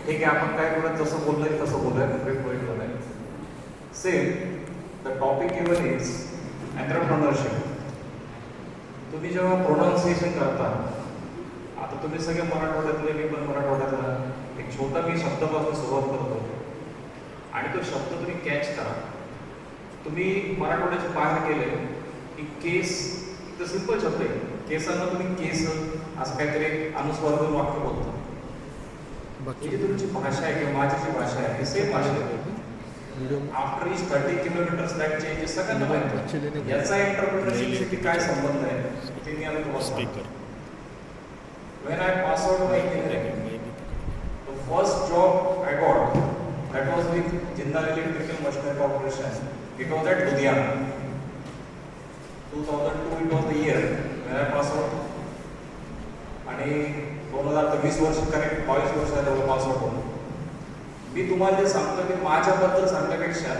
ठीक आहे, आपण काय करूया, जसं बोललंय तसं बोलूया. ब्रेक पॉईंट झालाय. Same the topic even is entrepreneurship. तुम्ही जेव्हा प्रोनाऊन्सिएशन करता, आता तुम्ही सगळे मराठवाड्यातले, मी पण मराठवाड्यातला, एक छोटा मी शब्दापासून सुरुवात करतो आणि तो शब्द तुम्ही कॅच करा. तुम्ही मराठवाड्याच्या बाहेर गेले की केस, तर सिंपल शब्द आहे, केसांना तुम्ही केस असं काहीतरी अनुस्वार करून वाक्य बोलता. ही जी तुमची भाषा आहे किंवा माझी जी भाषा आहे, ही सेम भाषा आहे. After is 30 kilometres that changes सगळ्यांना माहिती. याचा एंटरप्रेन्योरशिपशी काय संबंध आहे ते मी आता तुम्हाला सांगतो. When I passed out my engineering, the first job I got, that was with Jindal Electrical Machinery Corporation. It was at Ludhiana. 2002 it was the year when I passed out. आणि 2020 वर्ष करेक्ट 22 वर्ष झालं pass out होऊन. मी तुम्हाला जे सांगतो की माझ्याबद्दल सांगण्यापेक्षा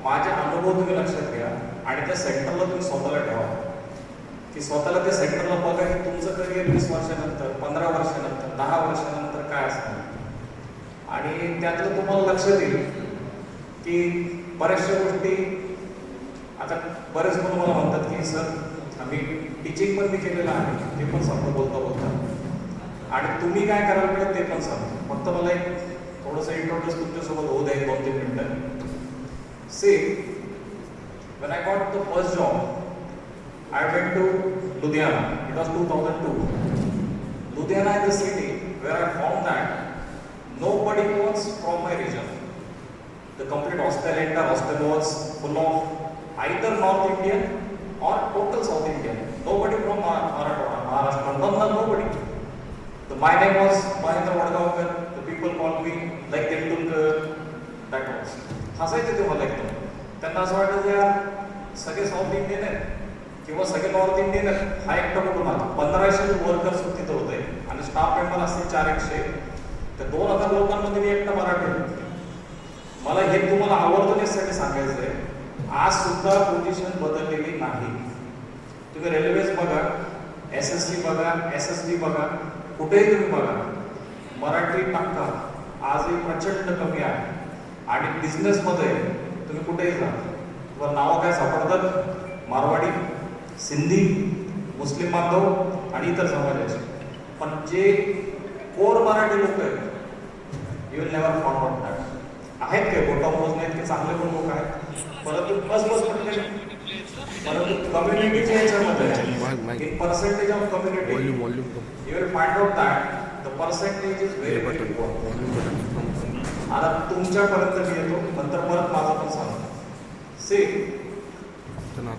माझे अनुभव तुम्ही लक्षात घ्या आणि त्या सेंटरला तुम्ही स्वतःला ठेवा. की स्वतःला त्या सेक्टरला बघा की तुमचं करिअर 20 वर्षानंतर, 15 वर्षानंतर, 10 वर्षानंतर काय असणार. आणि त्यातलं तुम्हाला लक्षात येईल की बऱ्याचशा गोष्टी, आता बरेच मुलं मला म्हणतात की सर आम्ही टीचिंग पण मी केलेलं आहे, ते पण सांगतो बोलता बोलता, आणि तुम्ही काय करायला पाहिजे ते पण सांगतो. फक्त मला एक थोडंसं इंट्रोड्यूस तुमच्यासोबत होऊ द्या 2-3 मिनिटं. से when I got the first job, I went to Ludhiana. It was 2002. Ludhiana is the city where I found that nobody was from my region. The complete hostel was full of either North Indian or total South Indian. Nobody from Maharashtra. Nobody. My name was Mahendra Vadgaonkar. The people called me like Tendulkar. That was. हसायचे ते मला एकदम. त्यांना असं वाटतं की यार सगळे साऊथ इंडियन आहेत किंवा सगळे नॉर्थ इंडियन आहेत, हा एकटा कुठून आला. 1500 वर्कर्स तिथं होते आणि स्टाफ मेंबर असते 400. त्या 2000 लोकांमध्ये मी एकटा मराठी. मला हे तुम्हाला आवडतं त्यासाठी सांगायचं आहे, आज सुद्धा पोझिशन बदललेली नाही. तुम्ही रेल्वेज बघा, SST बघा, SSB बघा, कुठेही तुम्ही बघा, मराठी टक्का आजही प्रचंड कमी आहे. आणि बिझनेसमध्ये तुम्ही कुठेही जा, तुम्हाला नावं काय सापडतात, मारवाडी, सिंधी, मुस्लिम बांधव आणि इतर समाजाचे. पण जे कोर मराठी लोक आहेत, you will never found out that. आहेत काय बोटा मोजणे आहेत की चांगले पण लोक आहेत, परंतु परंतु कम्युनिटीच्या याच्यामध्ये in percentage of community you will find out that the percentage is very very important. आता तुमच्यापर्यंत मी येतो, नंतर परत माझं पण सांगतो. से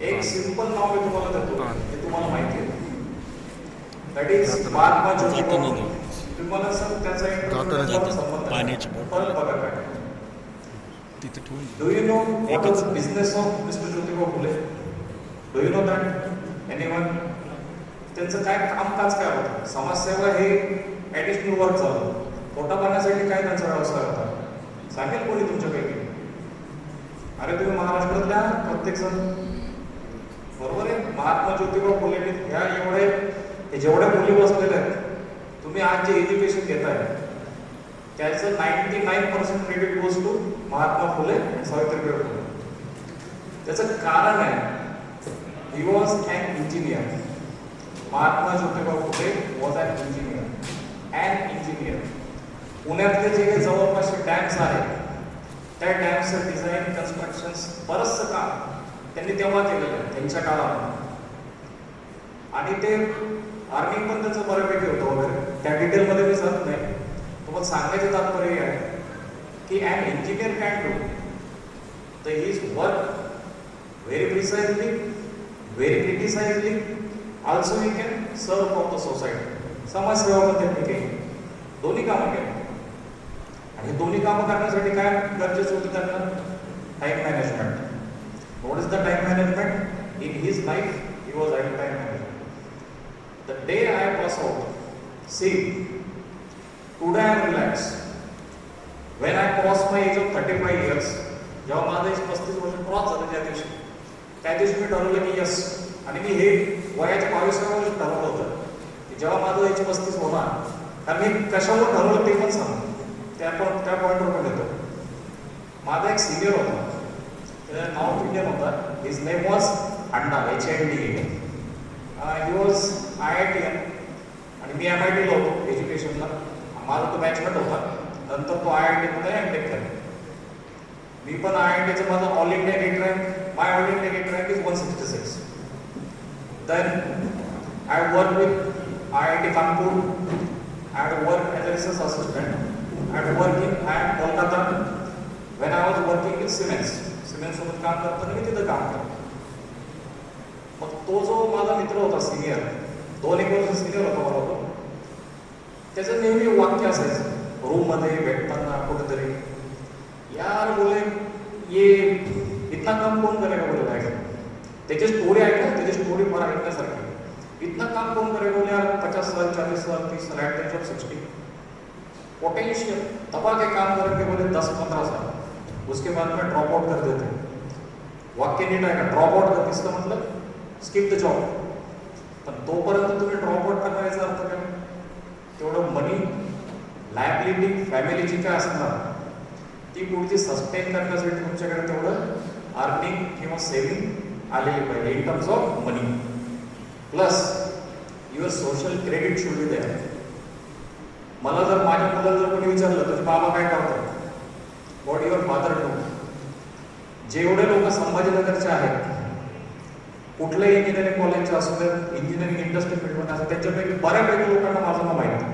एक सिंपल नाव मी तुम्हाला देतो, हे तुम्हाला माहिती आहे, दॅट इज महात्मा ज्योतिबा फुले. तुम्हाला सर त्याचा एक संबंध परत बघा काय. Do you know what is the business of mister Jyotiba Phule? Do you know that? Anyone? त्यांचं काय कामकाज काय होतं? समाजसेवा हे ॲडिशनल वर्क झालं. पोटा पाण्यासाठी काय त्यांचा व्यवसाय होता? सांगेल कोणी तुमच्यापैकी? अरे तुम्ही महाराष्ट्रातल्या प्रत्येक जण बरोबर आहे. महात्मा ज्योतिबा फुले ह्या एवढे जेवढ्या मुली बसलेल्या आहेत, तुम्ही आज जे एज्युकेशन घेताय त्याचं 99% credit goes to Mahatma Phule आणि सावित्रीबाई फुले. त्याचं कारण आहे, he was an engineer. Mahatma Jyotiba Phule was an engineer. पुण्यातले जे काही जवळपासचे डॅम्स आहेत, त्या डॅम्सचं डिझाईन, कन्स्ट्रक्शन बरंचसं काम त्यांनी तेव्हा केलेलं आहे त्यांच्या काळात. आणि ते अर्निंग पण त्याचं बऱ्यापैकी होतं वगैरे, त्या डिटेलमध्ये मी जात नाही. तुम्हाला सांगायचं तात्पर्य आहे की an engineer can do the his work very precisely, very criticisely, also he can serve for the society. समाजसेवा पण त्यांनी केली, दोन्ही कामं केली. आणि दोन्ही कामं करण्यासाठी काय गरजेचं होतं त्यांना? Time management. What is the time management? In his life he was at time management. The day I pass out, see today I am relax. When I cross my age of 35 years, जेव्हा माझं age 35 वर्ष cross झालं त्या दिवशी मी ठरवलं की yes. आणि मी हे वयाच्या 22व्या वर्षी ठरवलं होतं की जेव्हा माझं एज 35 होणार कारण मी कशावर ठरवलं ते पण सांग, त्या पॉईंटवर पण येतो. माझा एक सिनियर होता, त्याचं नॉर्थ इंडियन होता. हिज नेम वॉज अंडा, HNDA. ही वॉज IITian आणि मी MITला होतो एज्युकेशनला. माझा तो बॅचमेट होता. नंतर तो IITमध्ये MTech केला. मी पण IITचं माझा all India GATE rank, my all India GATE rank is 166. Then I work with IIT Kanpur. I had worked as a research assistant. I had worked in Kolkata when I was working with Siemens. Siemens सोबत काम करताना मी तिथं काम केलं. मग तो जो माझा मित्र होता सिनियर, 2-1 वर्ष सिनियर होता मला तो, त्याचं नेहमी वाक्य असायचं रूममध्ये भेटताना कुठेतरी, यार बोले ये इतना काम कोण करेगा बोले बाहेर. त्याची स्टोरी ऐका, त्याची स्टोरी फार ऐकण्यासारखी. इतना काम कौन करेगा बोले यार, 50 साल 40 साल 30 साल at the age of 60 potential दबा के काम करेंगे बोले 10-15 साल, उसके बाद में ड्रॉप आउट कर देते हैं. वाक्य नीट आहे का, ड्रॉप आउट कर इसका मतलब स्किप द जॉब. पण तोपर्यंत तुम्ही ड्रॉप आउट करणार याचा अर्थ काय, तेवढं मनी लायबिलिटी फॅमिलीची काय असणार ती पुढची सस्टेन करण्यासाठी तुमच्याकडे तेवढं अर्निंग किंवा सेव्हिंग आलेली पाहिजे in terms of money. Plus your social credit should be there. मला जर माझ्या मुलाला जर कोणी विचारलं तुझे बाबा काय करतात, व्हॉट युअर फादर डू, जेवढे लोक संभाजीनगरचे आहेत, कुठल्याही इंजिनिअरिंग कॉलेजचे असू देत, इंजिनिअरिंग इंडस्ट्री फील्डमध्ये असं, त्यांच्यापैकी बऱ्यापैकी लोकांना माझं नाव माहिती.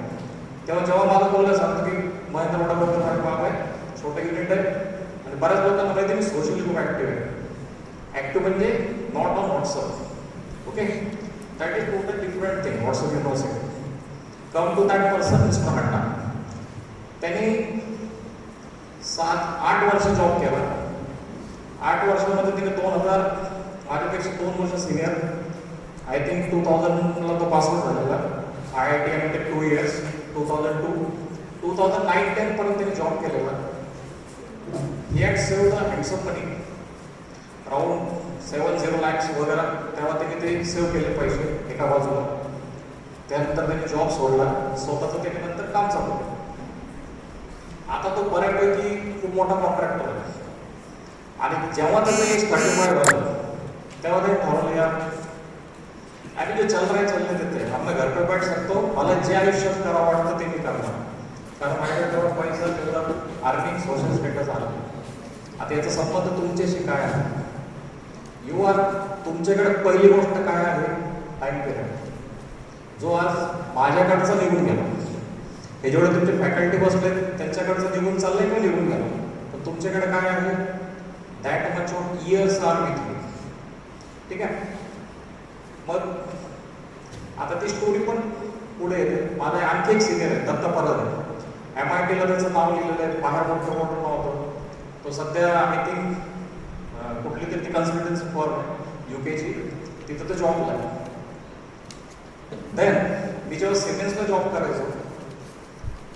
तेव्हा जेव्हा माझं बोललं सांगतो की महेंद्र वडापावचं माझे बाबा आहे, छोटं युनिट आहे, आणि बऱ्याच लोकांना माहिती मी सोशली खूप ॲक्टिव्ह आहे. ॲक्टिव्ह म्हणजे not on WhatsApp. Okay, that is totally different thing. WhatsApp University. Come to that person, Mr. Handa. त्यांनी 7-8 वर्ष जॉब केला. 8 वर्षामध्ये तिने 2000, माझ्यापेक्षा 2 वर्ष सिनियर, आय थिंक 2000ला तो पासआउट झालेला. IIT MTech 2 years, 2002, 2009-10 पर्यंत त्यांनी जॉब केलेला. He had saved the handsome money, around 7-0 lakhs वगैरे. तेव्हा त्यांनी ते सेव्ह केले पैसे एका बाजूला. त्यानंतर त्यांनी जॉब सोडला, स्वतःचं त्याच्यानंतर काम चालू केलं. आता तो बऱ्यापैकी खूप मोठा कॉन्ट्रॅक्टर आहे. आणि जेव्हा त्याचं एज 35 झालं तेव्हा ते ठरवलं यार आणि जो चल रहा है चलने देते हैं, आपण घर पे बैठ सकतो, मला जे आयुष्यात करावं वाटतं ते मी करणार. कारण माझ्याकडे तेवढा पैसा, तेवढा अर्निंग, सोशल स्टेटस आला. आता याचा संबंध तुमच्याशी काय आहे, यू आर, तुमच्याकडे पहिली गोष्ट काय आहे, टाइम पिरियड. जो आज माझ्याकडचा निघून गेला, हे जेवढे तुमचे फॅकल्टी बसले त्यांच्याकडचं निघून चाललंय किंवा निघून गेला, तर तुमच्याकडे काय आहे, that much of years are with you. ठीक आहे. मग आता ती स्टोरी पण पुढे येते. माझा आणखी एक सिनियर आहे, दत्त परब आहे. MITला त्याचं नाव लिहिलेलं आहे, बाहेर मोठं मोठं नाव होतं. तो सध्या आय थिंक कुठली तरी ती कन्सल्टन्सी फॉर्म UKची, तिथं तो जॉबला आहे. देन मी जेव्हा सिमेन्सला जॉब करायचो,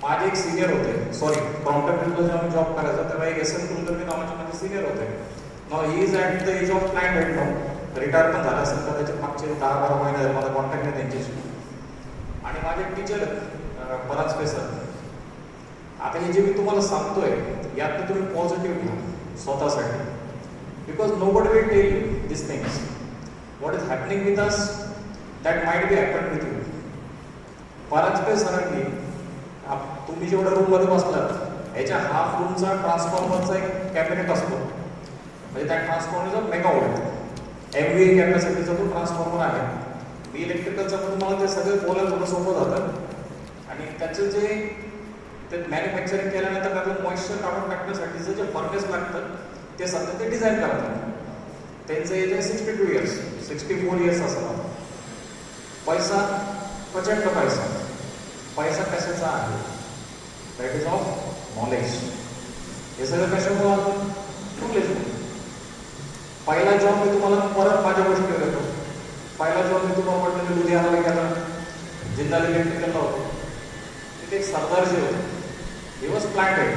माझे एक सिनियर होते, सॉरी प्रॉम्प्टरला जेव्हा मी जॉब करायचो तेव्हा एक SM कुलकर्णी नावाचे माझे सिनियर होते. नाव he is at the age of 9 right now. Retire पण झाला असेल तर त्याचे मागचे 10-12 महिने मला कॉन्टॅक्ट नाही त्यांच्याशी. आणि माझे टीचर परांजपे सर. आता हे जे मी तुम्हाला सांगतोय यात तुम्ही पॉझिटिव्ह घ्या स्वतःसाठी, because nobody will tell you these things. What is happening with us, that might be happened with you. Paranjpe सरांनी, तुम्ही जेवढ्या रूममध्ये बसलात याच्या हाफ रूमचा ट्रान्सफॉर्मरचा एक कॅबिनेट असतो, म्हणजे त्या ट्रान्सफॉर्मरचा मेगावॉट MVA कॅपॅसिटीचा तो ट्रान्सफॉर्मर आहे. मी इलेक्ट्रिकलचा पण तुम्हाला ते सगळं बोलायला थोडं सोपं जातं. आणि त्याचं जे ते मॅन्युफॅक्चरिंग केल्यानंतर त्यातून मॉइश्चर काढून टाकण्यासाठीचं जे फर्नेस लागतं ते सध्या ते डिझाईन करतात. त्यांचं एज आहे 62 इयर्स, 64 इयर्स असं. पैसा प्रचंड पैसा. पैसा कशाचा आहे, दॅट इज ऑफ नॉलेज. हे सगळं कशामुळे आलं, नॉलेज. पहिला जॉब मी तुम्हाला परत माझ्या गोष्टीवर येतो. पहिला जॉब मी तुम्हाला म्हटलं मी लुधियानाला गेला, जिंदाल इलेक्ट्रिकलला होतो. तिथे एक सरदारजी होते, ही वॉज प्लॅन्टेड.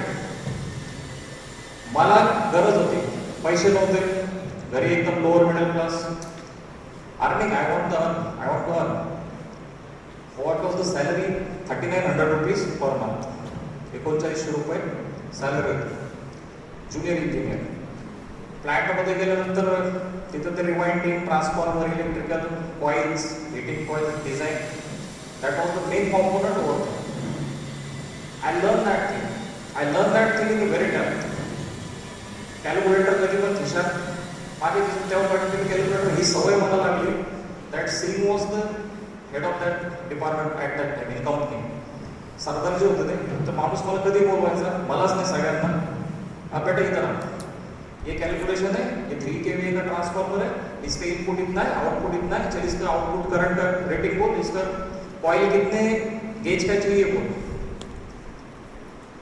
मला गरज होती, पैसे नव्हते, घरी एकदम lower middle class. Earning, I want to earn. What was the salary, ₹3900 per month, 3900 रुपये सॅलरी होती. Junior engineer. प्लॅन्टमध्ये गेल्यानंतर तिथं ते rewinding, transformer, electrical coils, heating coil design, that was the main component work. I learn that thing in very time. Calculator कधी पण खिशात माझे तेव्हा कळलं कॅल्क्युलेटर ही सवय मला लागली. That Singh was the head of that department at that time in company. सरदार जे होते ते माणूस मला कधी बोलवायचा, मलाच नाही सगळ्यांना, बेटा इधर आ, ये कैलकुलेशन है, ये 3 kVA का ट्रांसफार्मर है, इसका इनपुट इतना है, आउटपुट इतना है, चल इसका आउटपुट करंट रेटिंग बोल, इसका कॉइल कितने गेज का चाहिए बोल.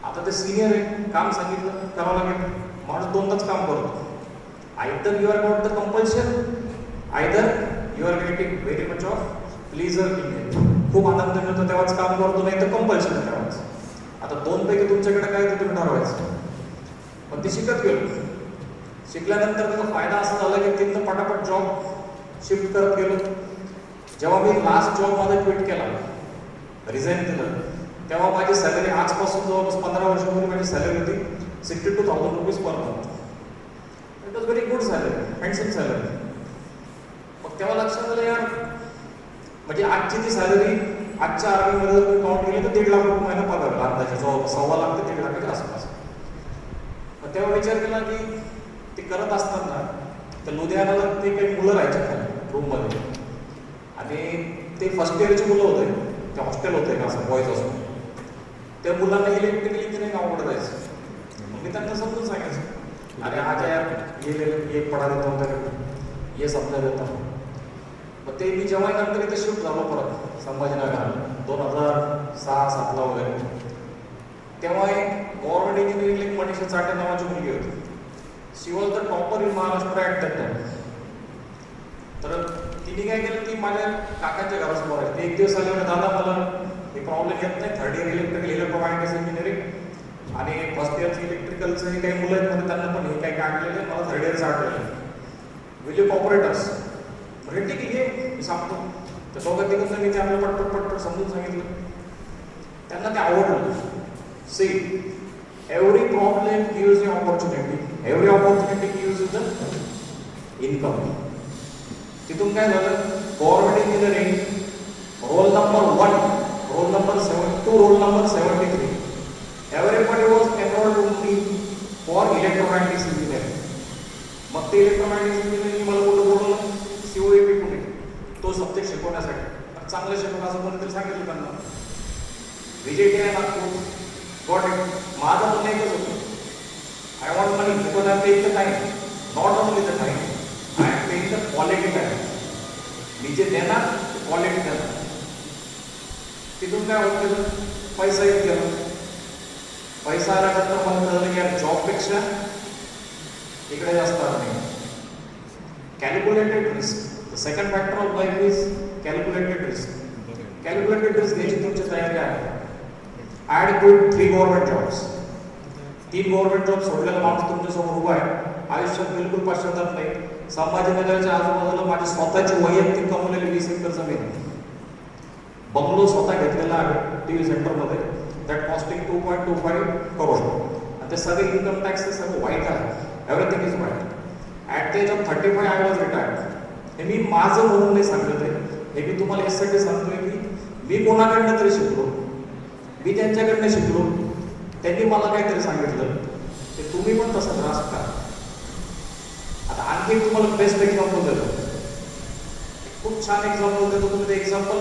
आता ते सिनियर आहे, काम सांगितलं करावं लागेल, माणूस दोनदाच काम करतो. Either you are got the compulsion, either you are getting very much of pleasure in it. खूप आनंद मिळतो तेव्हाच काम करतो, नाही तर कंपल्शन तेव्हाच. आता दोनपैकी तुमच्याकडे काय ते तुम्ही ठरवायचं. पण ते शिकत गेलो. शिकल्यानंतर त्याचा फायदा असा झाला की तिथनं पटापट जॉब शिफ्ट करत गेलो. जेव्हा मी लास्ट जॉब माझा क्विट केला, रिझाईन दिलं, तेव्हा माझी सॅलरी आजपासून जवळपास 15 वर्षापूर्वी माझी सॅलरी होती ₹62,000 per month. It was very good salary, handsome salary. मग तेव्हा लक्षात आलं यार, म्हणजे आजची ती सॅलरी आजच्या आर्मीमध्ये जर काउंट केली तर 1.5 लाख रुपये महिना पगार, अंदाजे जवळपास 1.25 लाख ते 1.5 लाखाच्या आसपास. मग तेव्हा विचार केला की ते करत असताना तर लुधियानाला ते काही मुलं राहायचे खाली रूममध्ये, आणि ते फर्स्ट इयरची मुलं होते, ते हॉस्टेल होते का असं बॉईज असून. त्या मुलांना इलेक्ट्रिकल इंजिनिअरिंग आवडत जायचं. मग मी त्यांना समजून सांगायचं, अरे आज यार ये पडा देता होता, ये समजा देता. मग ते मी जेव्हा नंतर इथे शिफ्ट झालो परत संभाजीनगरला 2006-07 वगैरे, तेव्हा एक गव्हर्नमेंट इंजिनिअरिंगला एक मनीषा चाटे नावाची मुलगी होती. She was the topper in Maharashtra at that time. तर तिने काय केलं की माझ्या काकांच्या घरासमोर आहे, ते एक दिवस आले म्हणजे दादा मला हे प्रॉब्लेम येत नाही, 3rd इयर इलेक्ट्रोमॅग्नेटिक्स इंजिनिअरिंग आणि फर्स्ट इयरचं इलेक्ट्रिकलचं काही मुलं आहेत म्हणजे त्यांना पण हे काही काढलेलं, मला 3rd इयरचं आठवलेलं, विल यू कॉपरेटर्स. म्हणजे ठीक आहे मी सांगतो. तर दोघं तिकडनं मी ते आपलं पटपट समजून सांगितलं. त्यांना ते आवडलं. See, every problem gives you opportunity, every opportunity gives you the income. तिथून काय झालं, government engineering roll number 1, roll number 72, roll number 73, everybody was enrolled only for electromagnetics engineering. मग ते इलेक्ट्रोमॅग्नेटिक्स इंजिनिअरिंग मला कुठं बोलवलं, COEP पुणे, तो सब्जेक्ट शिकवण्यासाठी. चांगलं शिकवलं असं कोणीतरी सांगितलं त्यांना. VJTI Nagpur, got it. माझं पण एकच होतं, I want money because I paying the time, not only the time, I am paying the quality time. मी जे देणार क्वालिटी देणार. तिथून काय होत गेलं, पैसा येत गेला. पैसा आल्यानंतर मला कळलं की यार जॉबपेक्षा इकडे जास्त नाही. Calculated risk, the second factor of life is calculated risk. Calculated risk घ्यायची तुमची तयारी आहे. I had quit 3 government jobs. 3 government job सोडलेला माणूस तुमच्यासमोर उभा आहे. आयुष्यात बिलकुल पश्चाताप नाही. संभाजीनगरच्या आजूबाजूला माझी स्वतःची वैयक्तिक कमवलेली 20 एकर जमीन, बंगलो स्वतः घेतलेला आहे TV सेंटरमध्ये, दॅट कॉस्टिंग 2.25 करोड. आणि ते सगळे इन्कम टॅक्स ते सगळं वाईट आहे, एव्हरीथिंग इज वाईट. At the age of 35 I was retired. हे मी माझं म्हणून नाही सांगत आहे, हे मी तुम्हाला यासाठी सांगतोय की मी कोणाकडनं तरी शिकलो, मी त्यांच्याकडनं शिकलो, त्यांनी मला काहीतरी सांगितलं, ते तुम्ही पण तसा त्रास करा. आता आणखी तुम्हाला बेस्ट एक्झाम्पल देतो, खूप छान एक्झाम्पल देतो. तुम्ही ते एक्झाम्पल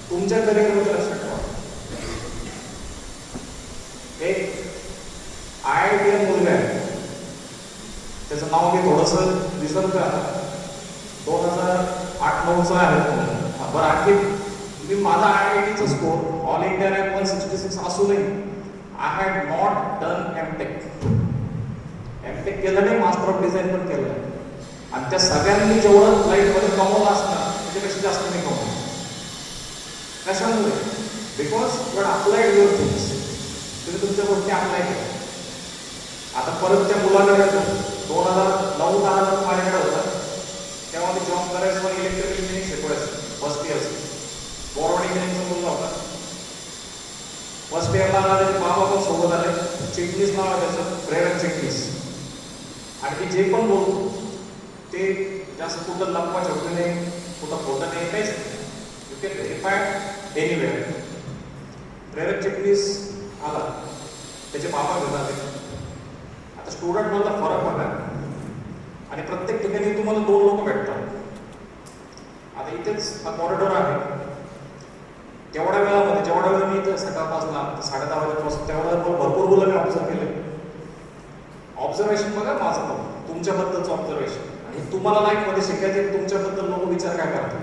तुमच्या करिअरमध्ये लक्षात ठेवा. एक IITian मुलगा आहे, त्याचं नाव मी थोडंसं विसरतो आता, 2008-09चा आहे. बरं, आणखी मी माझा IITचा स्कोर ऑल इंडिया रँक 166 असूनही I had not done MTech केलं नाही, मास्टर ऑफ डिझाईन पण केलं नाही. आणि त्या सगळ्यांनी जेवढं लाईफमध्ये कमवलं असणार त्याच्यापेक्षा जास्त नाही कमवलं. कशामुळे? Because you had applied your things. तुम्ही तुमच्या गोष्टी अप्लाय केल्या. आता परत त्या मुलाकडे 2009-10 माझ्याकडे होता, तेव्हा मी जॉब करायचं, पण इलेक्ट्रिकल इंजिनिअरिंग शिकवायचं, फर्स्ट इयर्स गव्हर्नमेंट इंजिनिअरिंगचा मुलगा होता. फर्स्ट इयरला आला त्याचे बाबा पण सोबत आले. चिटणीस नाव आहे त्याचं, प्रेरक चिटणीस. आणि मी जे पण बोलतो ते जास्त कुठं लपवा छपवी नाही, कुठं खोटं नाही, काहीच नाही. You can verify anywhere. प्रेरक चिटणीस आला, त्याचे बाबा घेऊन आले. आता स्टुडंटमधला फरक बघा. आणि प्रत्येक ठिकाणी तुम्हाला 2 लोक भेटतात. आता इथेच हा कॉरिडॉर आहे. तेवढ्या वेळामध्ये जेवढ्या वेळ मी इथं सकाळपासून 10:30 वाजेपासून तेवढ्या भरपूर मुलं मी ऑब्झर्व केले. ऑब्झर्वेशन बघा माझं पण, तुमच्याबद्दलचं ऑब्झर्वेशन. आणि तुम्हाला लाईफमध्ये शिकायचं तुमच्याबद्दल लोक विचार काय करतात,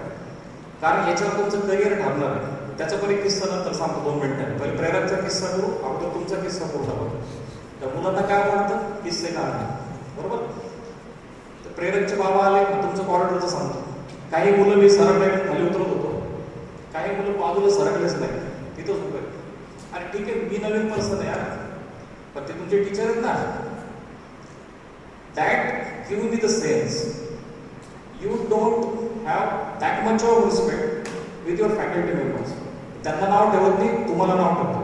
कारण याच्यावर तुमचं करिअर ठरणार आहे. त्याचा पण एक किस्सा नंतर सांगतो 2 मिनिटांनी. पहिले प्रेरकचा किस्सा करू, अगोदर तुमचा किस्सा पूर्ण करू. तर मुलांना काय आवडतं, किस्से काय बरोबर. तर प्रेरकचे बाबा आले, तुमचं कॉरिडॉरचं सांगतो. काही मुलं मी सरळ खाली उतरत होतो, काही मुलं बाजूला सरकलेच नाही, तिथंच उभे. आणि ठीक आहे, मी नवीन पर्सन आहे यार, पण ते तुमचे टीचर आहेत ना. That give me the sense you don't have that much of respect with your faculty members. त्यांना नाव ठेवत नाही, तुम्हाला नाव ठेवतो.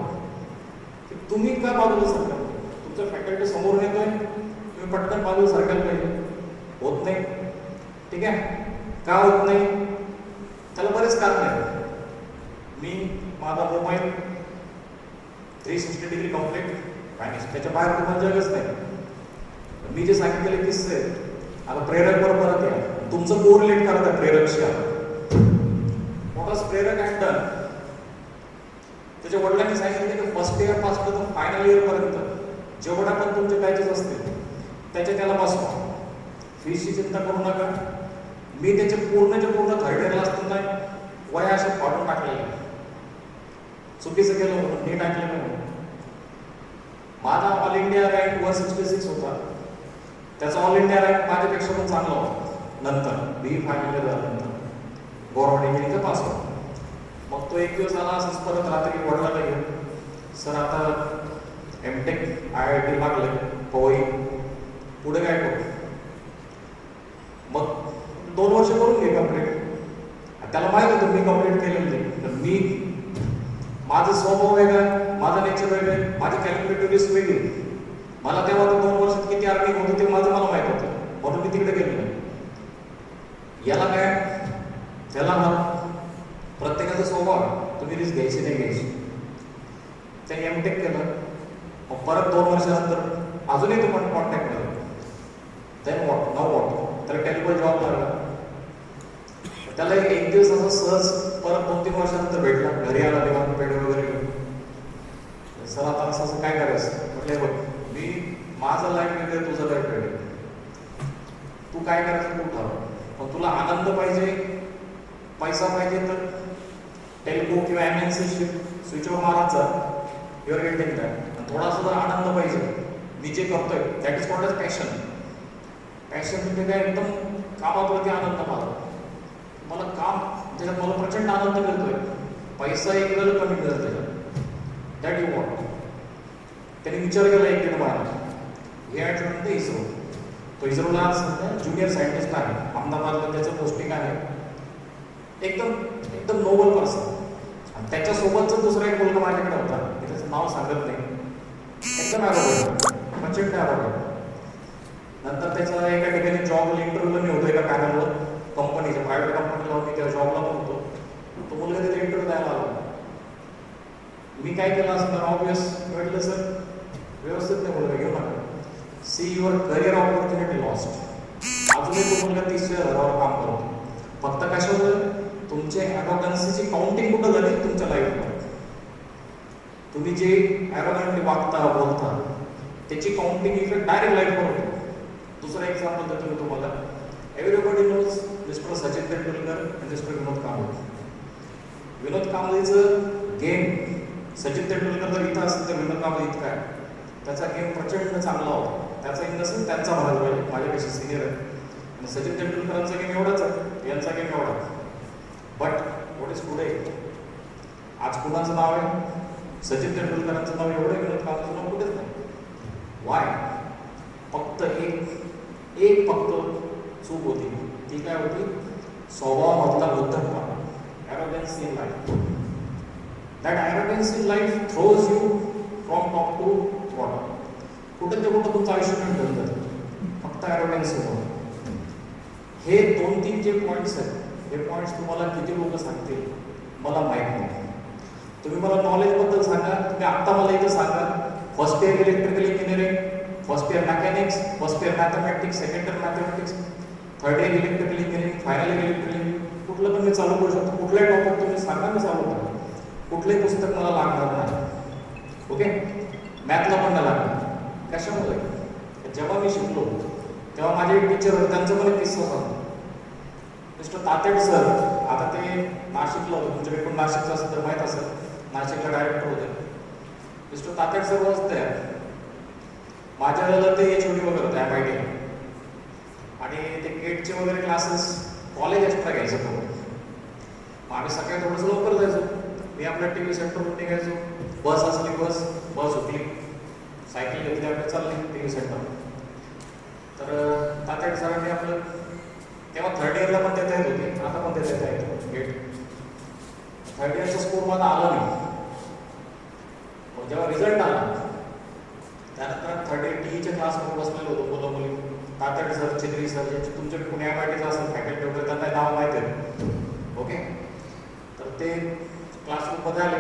तुम्ही का बाजूला सरका, तुमचं फॅकल्टी समोर येतोय, तुम्ही पटकन बाजूला सरकायला पाहिजे. होत नाही. ठीक आहे, का होत नाही त्याला बरेच कारण आहे. मी माझा मोबाईल 360 डिग्री कम्प्लीट फॅनिश, त्याच्या बाहेर तुम्हाला जगच नाही. मी जे सांगितलेले किस्से आता प्रेरकवर परत या. तुमचं कोरिलेट करत आहे प्रेरकशी. मोठाच प्रेरक ऍक्टर, त्याच्या वडिलांनी सांगितले की फर्स्ट इयर पासून फायनल इयर पर्यंत जेवढा पण तुमचे बॅचेस असतील त्याच्या त्याला बसवा. फीसची चिंता करू नका. मी त्याचे पूर्णच्या पूर्ण थर्ड इयरला असताना वया अशा फाडून टाकलेल्या. चुकीचं केलं म्हणून नीट ऐकलं म्हणून. माझा ऑल इंडिया रँक 166 होता. त्याचा ऑल इंडिया रँक माझ्यापेक्षा पण चांगला होता. नंतर बी फायनल इयर झाल्यानंतर गव्हर्नमेंट इंजिनिअरिंगचा पास होता. मग तो एक दिवस आला असंच परत रात्री वडिलांना घेऊन, सर आता एमटेक IIT लागले पवई, पुढे काय करू. मग 2 वर्ष करून घे कम्प्लीट. त्याला माहित होतं मी कम्प्लीट केलेलं नाही. तर मी माझं स्वभाव वेगळा, माझं नेचर वेगळं, माझी कॅल्क्युलेटिव्ह रिस्क वेगळी. मला तेव्हा तर 2 वर्षात किती अर्निंग होतं ते माझं मला माहित होतं, म्हणून मी तिकडे गेलो नाही. याला काय, त्याला ना प्रत्येकाचा स्वभाव, तुम्ही रिस्क घ्यायची नाही घ्यायची. त्याने एमटेक केलं. मग परत 2 वर्षानंतर अजूनही तो पण कॉन्टॅक्ट केला. त्याने त्याला टेलिकॉम जॉब लागला. त्याला एक दिवस असं सहज परत 2-3 वर्षानंतर भेटला. घरी आला, निवांत पेढे वगैरे घेऊन. सर आता असं असं काय करायचं म्हटलं, बघ मी माझं लाईफ वेगळं, तुझं लाईफ वेगळं. तू काय करायचं तू ठरव, पण तुला आनंद पाहिजे, पैसा पाहिजे तर टेलिको किंवा MNC स्विच ऑफ मारायचा, युअर गेटिंग दॅट. थोडासा जर आनंद पाहिजे, मी जे करतोय that is called as passion. Passion म्हणजे काय, एकदम कामावरती आनंद माझा. मला काम त्याच्यात मला प्रचंड आनंद मिळतोय. पैसा एक वेळ कमी मिळत त्याच्यात, दॅट यू वॉन्ट. त्याने विचार केला एक दिन मला, हे ॲट इस्रो. तो इस्रोला ज्युनियर सायंटिस्ट आहे अहमदाबादला, त्याचं पोस्टिंग आहे. एकदम नोबल पर्सन. आणि त्याच्यासोबतच दुसरा एक मुलगा माझ्याकडे होता, मी त्याचं नाव सांगत नाही. एकदम ॲरोगंट, प्रचंड ॲरोगंट. नंतर त्याचा एका ठिकाणी जॉबला इंटरव्ह्यूला मी होतो, एका पॅनलवर कंपनीच्या, प्रायव्हेट कंपनीला मी त्या जॉबला पण होतो. तो मुलगा तिथे इंटरव्ह्यू द्यायला आला. मी काय केलं असं ऑब्वियस म्हटलं, सर व्यवस्थित नाही मुलगा घेऊ नका. See your career opportunity lost. अजूनही तो मुलगा 30,000 काम करतो. फक्त कशावर, तुमचे ॲरोगन्सीची काउंटिंग कुठं झाली तुमच्या लाईफमध्ये. तुम्ही जे ॲरोगंटली वागता बोलता त्याची काउंटिंग इफेक्ट डायरेक्ट लाईफवर होतो. दुसरा एक्झाम्पल देतो मी तुम्हाला. Everybody knows mister Sachin Tendulkar आणि मिस्टर विनोद कांबळे. विनोद कांबळेचं गेम, सचिन तेंडुलकर जर इथं असेल तर विनोद कांबळे इतका आहे. त्याचा गेम प्रचंड चांगला होता. त्याचा इन नसेल त्यांचा भाग पाहिजे, माझ्यापेक्षा सिनियर आहे. आणि सचिन तेंडुलकरांचा गेम एवढाच आहे, यांचा गेम एवढा. बट व्हॉट इज टुडे, आज कुणाचं नाव आहे, सचिन तेंडुलकरांचं नाव एवढं, विनोद कांबळेचं नाव कुठेच नाही. वाय, फक्त एक चूक होती. ती काय होती, स्वभावामधला बुद्धपणा, arrogancy in life. That arrogance in life throws you from top to bottom. कुठं ते कुठं तुमचं आयुष्य ठेवून जातं फक्त ॲरोगन्स होतं. हे 2-3 जे पॉईंट्स आहेत, हे पॉईंट्स तुम्हाला किती लोक सांगतील मला माहीत नाही. तुम्ही मला नॉलेजबद्दल सांगा. तुम्ही आत्ता मला इथं सांगा, first year electrical engineering, first year mechanics, first year mathematics, second year mathematics, third year electrical engineering, final year electrical engineering, कुठलं पण मी चालू करू शकतो. कुठलाही टॉपिक तुम्ही सांगा मी चालू करा. कुठलंही पुस्तक मला लागणार नाही. ओके, मॅथला पण नाही लागणार. कशामुळे? जेव्हा मी शिकलो तेव्हा माझे एक टीचर होते, त्यांचं पण एक किस्सा सांगतो. मिस्टर तातेड सर, आता ते नाशिकला होते, तुमच्याकडे पण नाशिकचं असं तर माहीत असेल, नाशिकला डायरेक्टर होते. मिस्टर तातेड सर वाजते माझ्या वेळेला ते HOD वगैरे होते MIT, आणि ते गेटचे वगैरे क्लासेस कॉलेज एक्स्ट्रा घ्यायचं तो. मग आम्ही सकाळी थोडंसं लवकर जायचो. मी आपल्या TV सेंटरवरून निघायचो. बस असली बस हुकली, सायकल घेतली आपल्या चालली TV सेंटर. तर तातेड सरांनी आपलं तेव्हा थर्ड इयरला पण देता येत होते, आता पण देता येतं गेट. थर्ड इयरचा स्कोर माझा आला नाही. पण जेव्हा रिझल्ट आला त्यानंतर थर्ड इयर TEच्या क्लासमध्ये बसलेलो होतो मुलं मुली. तातेड सर, चित्री सर, ज्यांचे तुमच्याकडे पुणे MITचं असेल फॅकल्टी वगैरे, त्यांना नाव माहीत आहे. ओके, तर ते क्लासरूममध्ये आले,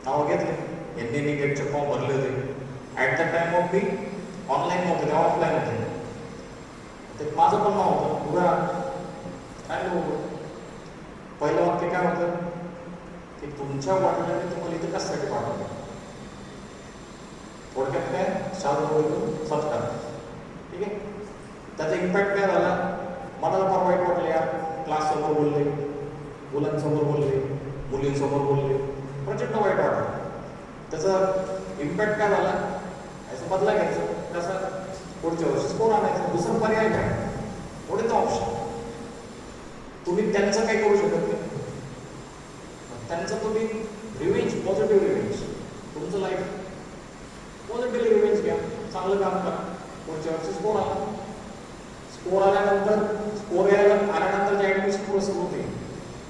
नाव घेतले, यांनी गेटचे फॉर्म भरले होते. At the time of me online नव्हते, तेव्हा ऑफलाईन होते. ते माझं पण नाव होतं पुरा. काय होतं पहिलं वाक्य काय होतं की तुमच्या वडिलांनी तुम्हाला इथे कशासाठी पाठवलं. थोडक्यात काय, शाळेतून सत्कार. ठीक आहे, त्याचा इम्पॅक्ट काय झाला, मला फार वाईट वाटलं यार. क्लाससमोर बोलले, मुलांसमोर बोलले, मुलींसमोर बोलले, प्रचंड वाईट वाटलं. त्याचा इम्पॅक्ट काय झाला, याचा बदला घ्यायचा कसा, पुढच्या वर्षी स्कोर आणायचा. दुसरा पर्याय काय, पुढे तो ऑप्शन. तुम्ही त्यांचं काही करू शकत नाही. त्यांचं तुम्ही रिव्हेंज, पॉझिटिव्ह रिव्हेंज, तुमचं लाईफ पॉझिटिव्ह रिव्हेंज घ्या, चांगलं काम करा. पुढच्या वर्षी स्कोर आला. स्कोर आल्यानंतर आल्यानंतर जे ॲडमिशन प्रोसेस होते,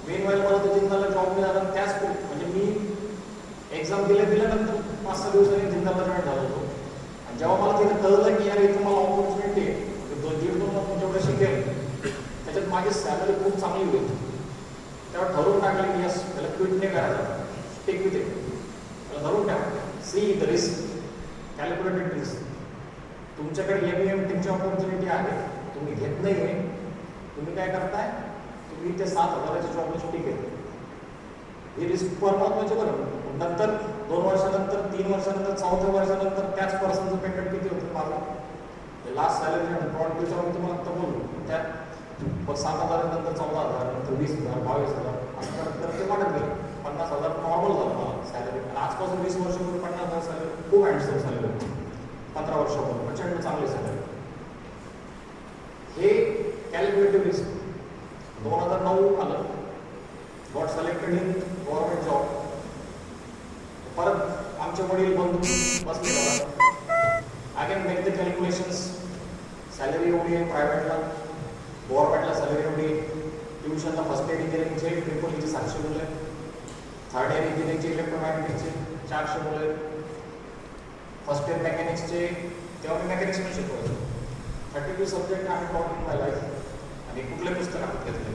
मेन वेळेला मला तर जिंदाला जॉब मिळाला. त्याच म्हणजे मी एक्झाम दिल्यानंतर 5-6 दिवसांनी जिंदाला जॉईन झालो होतो. आणि जेव्हा मला तिथे कळलं की यार इथं मला ऑपॉर्च्युनिटी आहे, 1.5-2 महिने जेवढं शिकेल त्याच्यात माझी सॅलरी खूप चांगली होईल, तेव्हा ठरवून टाकले की यस, त्याला क्विट नाही करायचं, स्टिक विथ इट. त्याला धरून टाका. See the risk, calculated risk. तुमच्याकडे MAMTची ऑपॉर्च्युनिटी आहे, तुम्ही घेत नाही आहे. तुम्ही काय करताय, तुम्ही ते 7,000च्या जॉबला स्टिक आहे. ही रिस्क फार महत्त्वाची बरं. नंतर 2 वर्षानंतर, 3 वर्षानंतर, 4थ्या वर्षानंतर त्याच पर्सनचं पेमेंट किती होतं माझं लास्ट सॅलरी प्रॉडक्ट त्याच्यावर तुम्हाला आता बोलू, त्यात 7,000 नंतर 14,000, नंतर 20,000, 22,000 असं करत ते वाढत गेलं. 50,000 नॉर्मल झालं मला सॅलरी. आणि आजपासून 20 वर्षापूर्वी 50,000 सॅलरी खूप हँडसम सॅलरी होती. 15 वर्षापूर्वी प्रचंड चांगली सॅलरी. हे कॅल्क्युलेटिव्ह रिस्क. 2009 आलं, got selected in government job. परत आमचे वडील बंधू बसले मला, I can make the calculations. Salary एवढी आहे प्रायव्हेटला, गव्हर्नमेंटला सॅलरी एवढी आहे. ट्युशनला फर्स्ट इयर इंजिनिअरिंगचे ट्रिपल 700 मुलं, थर्ड इयर इंजिनिअरिंगचे इलेक्ट्रोमॅग्नेटिक्सचे 400 मुलं, फर्स्ट इयर मेकॅनिक्सचे, तेव्हा मी मेकॅनिक्स पण शिकवायचो. 32 सब्जेक्ट आम्ही टॉट इन माय लाईफ. आणि कुठले पुस्तक आपण घेतले.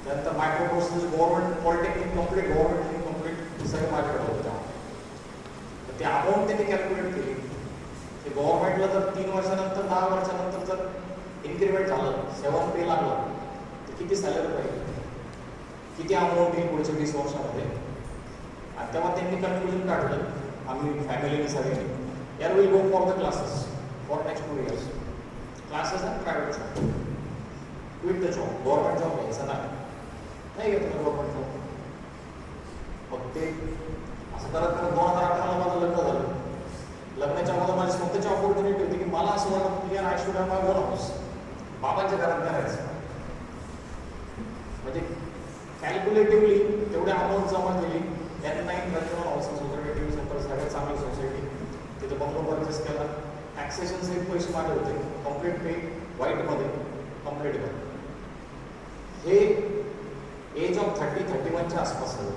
त्यानंतर micro courses, government polytechnic complete, government complete, सगळे माझ्याकडे होते. तर ते अमाऊंट त्यांनी कॅल्क्युलेट केली की गव्हर्नमेंटला जर 3 वर्षानंतर, 10 वर्षानंतर जर इन्क्रिमेंट झालं, 7 पे लागला, तर किती सॅलरी पाहिजे, किती अमाऊंट येईल पुढच्या 20 वर्षामध्ये. आणि तेव्हा त्यांनी कन्क्लुजन काढलं, आम्ही फॅमिलीने सगळ्यांनी, यार will go for the classes for next 2 years. Classes and private job, quit the job. Government job घ्यायचा नाही घेतलं गव्हर्नमेंट जॉब. मग ते असं करत करत 2018ला माझं लग्न झालं. लग्नाच्या अगोदर माझी स्वतःची ऑपॉर्च्युनिटी होती की मला असं वाटतं की I should have my on house, बाबांच्या घरात करायचं. म्हणजे कॅल्क्युलेटिव्हली तेवढ्या अमाऊंट जमा केली. N9 Ranjan housing society, TV centre, सगळ्यात चांगली सोसायटी. तिथे बंगलो परचेस केला. टॅक्सेशन सहित पैसे माझे होते, कम्प्लीट पे व्हाईटमध्ये कम्प्लीट करा. हे एज ऑफ 30-31च्या आसपास झालं.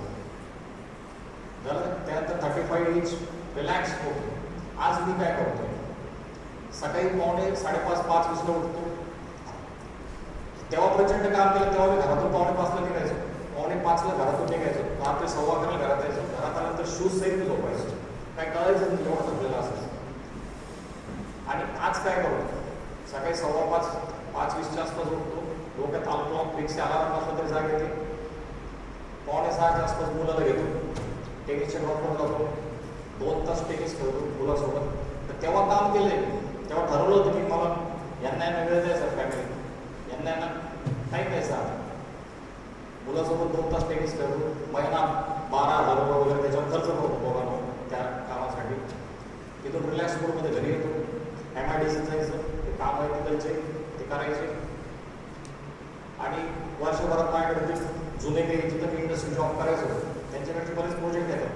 सॅटिस्फाईड रिलॅक्स होतो. आज मी काय करतोय, सकाळी 4:45-5 उठतो. तेव्हा प्रचंड काम केलं, तेव्हा मी घरातून 4:45 निघायचो, 4:45 घरातून निघायचो, रात्री 11:15 घरात यायचो. घरात आल्यानंतर शूज सहित झोपायचो, काय कळायचं नाही एवढं थकलेलं असायचं. आणि आज काय करतो, सकाळी 5:15-5:20 आसपास उठतो, डोक्यात क्लॉक फिक्स अलार्म असला तरी जाग येते. 5:45 आसपास मुलाला घेतो, टेनिसच्या ग्राउंडवर जातो, 2 तास टेनिस खेळतो मुलासोबत. तर तेव्हा काम केलंय, तेव्हा ठरवलं होतं की मला यांना वेळ द्यायचा, फॅमिली यांना टाईम द्यायचा. मुलासोबत 2 तास टेनिस खेळतो, महिना 12,000 रुपये वगैरे त्याच्यावर खर्च करतो दोघांना त्या कामासाठी. तिथून रिलॅक्स मूडमध्ये घरी येतो, MIDC जायचं, ते काम आहे तिकडचे ते करायचे. आणि वर्षभरात माझ्याकडे ते जुने काही जिथं मी इंडस्ट्री जॉब करायचो त्यांच्याकडचे बरेच प्रोजेक्ट येतात.